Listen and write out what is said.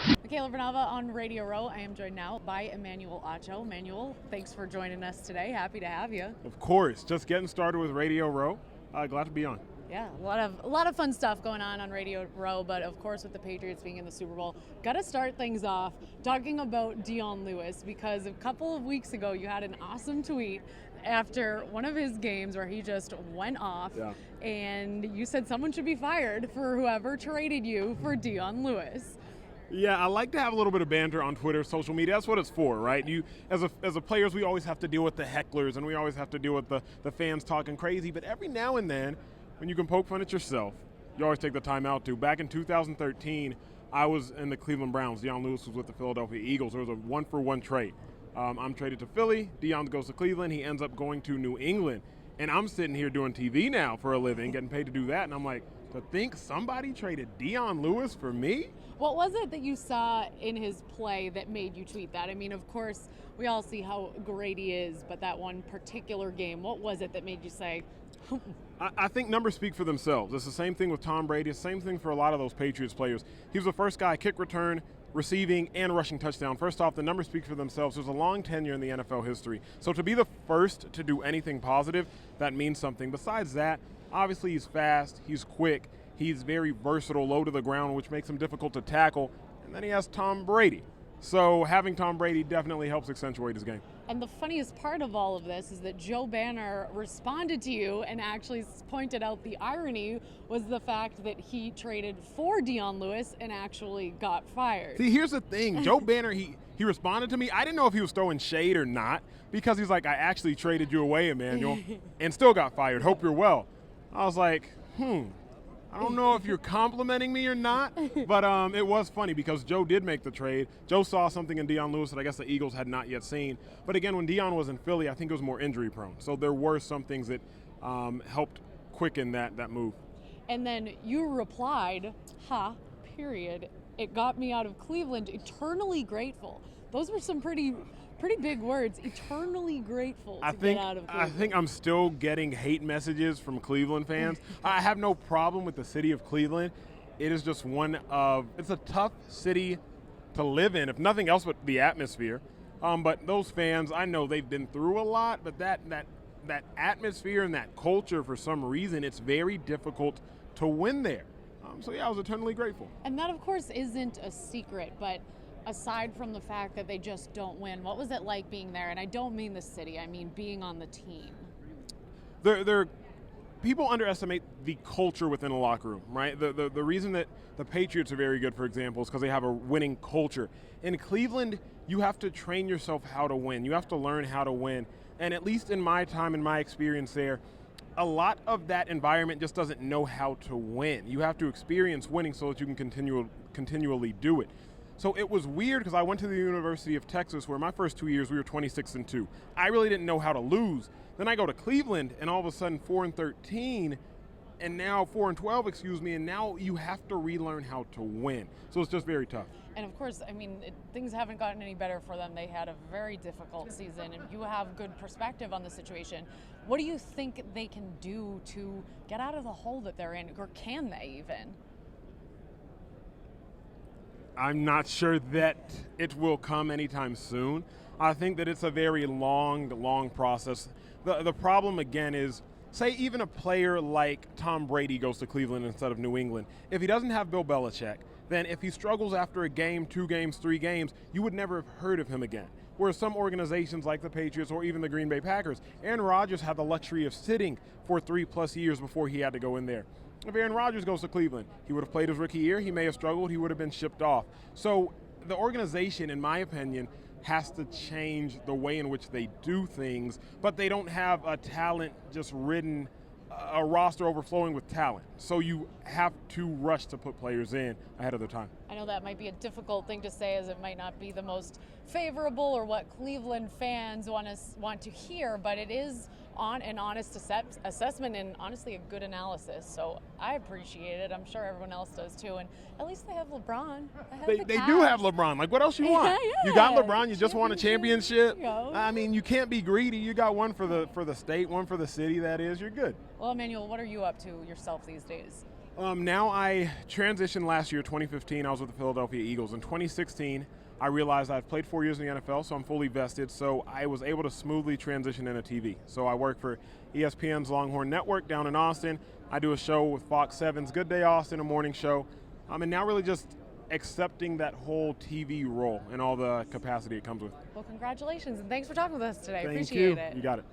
Michaela Vernava on Radio Row. I am joined now by Emmanuel Acho. Emmanuel, thanks for joining us today. Happy to have you. Of course, just getting started with Radio Row. Glad to be on. Yeah, a lot of fun stuff going on Radio Row, but of course with the Patriots being in the Super Bowl, got to start things off talking about Dion Lewis, because a couple of weeks ago you had an awesome tweet after one of his games where he just went off, and you said someone should be fired for whoever traded you for Dion Lewis. Yeah, I like to have a little bit of banter on Twitter, social media. That's what it's for, right? You, as a players, we always have to deal with the hecklers, and we always have to deal with the fans talking crazy. But every now and then, when you can poke fun at yourself, you always take the time out to. Back in 2013, I was in the Cleveland Browns. Dion Lewis was with the Philadelphia Eagles. There was a one-for-one trade. I'm traded to Philly. Dion goes to Cleveland. He ends up going to New England. And I'm sitting here doing TV now for a living, getting paid to do that. And I'm like, to think somebody traded Dion Lewis for me? What was it that you saw in his play that made you tweet that? I mean, of course, we all see how great he is, but that one particular game, what was it that made you say, I think numbers speak for themselves. It's the same thing with Tom Brady. It's the same thing for a lot of those Patriots players. He was the first guy, kick return, receiving, and rushing touchdown. First off, the numbers speak for themselves. There's a long tenure in the NFL history. So to be the first to do anything positive, that means something. Besides that, obviously he's fast, he's quick, he's very versatile, low to the ground, which makes him difficult to tackle. And then he has Tom Brady. So having Tom Brady definitely helps accentuate his game. And the funniest part of all of this is that Joe Banner responded to you and actually pointed out the irony was the fact that he traded for Dion Lewis and actually got fired. See, here's the thing. Joe Banner, he responded to me. I didn't know if he was throwing shade or not, because he's like, I actually traded you away, Emmanuel, and still got fired. Hope you're well. I was like, I don't know if you're complimenting me or not, but it was funny because Joe did make the trade. Joe saw something in Dion Lewis that I guess the Eagles had not yet seen. But again, when Dion was in Philly, I think it was more injury prone. So there were some things that helped quicken that move. And then you replied, period. It got me out of Cleveland, eternally grateful. Those were some pretty big words, eternally grateful to get out of Cleveland. I think I'm still getting hate messages from Cleveland fans. I have no problem with the city of Cleveland. It is just it's a tough city to live in, if nothing else but the atmosphere. But those fans, I know they've been through a lot, but that atmosphere and that culture, for some reason, it's very difficult to win there. So yeah, I was eternally grateful. And that, of course, isn't a secret, but aside from the fact that they just don't win, what was it like being there? And I don't mean the city, I mean being on the team. People underestimate the culture within a locker room, right? The reason that the Patriots are very good, for example, is because they have a winning culture. In Cleveland, you have to train yourself how to win. You have to learn how to win. And at least in my time, in my experience there, a lot of that environment just doesn't know how to win. You have to experience winning so that you can continually do it. So it was weird because I went to the University of Texas where my first 2 years we were 26-2. I really didn't know how to lose. Then I go to Cleveland and all of a sudden 4-13, and now 4-12, and now you have to relearn how to win. So it's just very tough. And of course, I mean, things haven't gotten any better for them. They had a very difficult season, and you have good perspective on the situation. What do you think they can do to get out of the hole that they're in, or can they even? I'm not sure that it will come anytime soon. I think that it's a very long process. The problem, again, is, say even a player like Tom Brady goes to Cleveland instead of New England. If he doesn't have Bill Belichick, then if he struggles after a game, 2 games, 3 games, you would never have heard of him again. Whereas some organizations like the Patriots or even the Green Bay Packers, Aaron Rodgers had the luxury of sitting for 3+ years before he had to go in there. If Aaron Rodgers goes to Cleveland, he would have played his rookie year, he may have struggled, he would have been shipped off. So the organization, in my opinion, has to change the way in which they do things, but they don't have a talent just ridden, a roster overflowing with talent. So you have to rush to put players in ahead of their time. I know that might be a difficult thing to say, as it might not be the most favorable or what Cleveland fans want to hear, but it is on an honest assessment and honestly a good analysis. So I appreciate it. I'm sure everyone else does too. And at least they have LeBron. They do have LeBron. Like, what else you want? Yeah. You got LeBron. You just won a championship. You go. I mean, you can't be greedy. You got one for the state, one for the city. That is, you're good. Well, Emmanuel, what are you up to yourself these days? Now I transitioned last year, 2015. I was with the Philadelphia Eagles. In 2016, I realized I've played 4 years in the NFL, so I'm fully vested. So I was able to smoothly transition into TV. So I work for ESPN's Longhorn Network down in Austin. I do a show with Fox 7's Good Day Austin, a morning show. And now really just accepting that whole TV role and all the capacity it comes with. Well, congratulations, and thanks for talking with us today. Thank Appreciate you. it. You got it.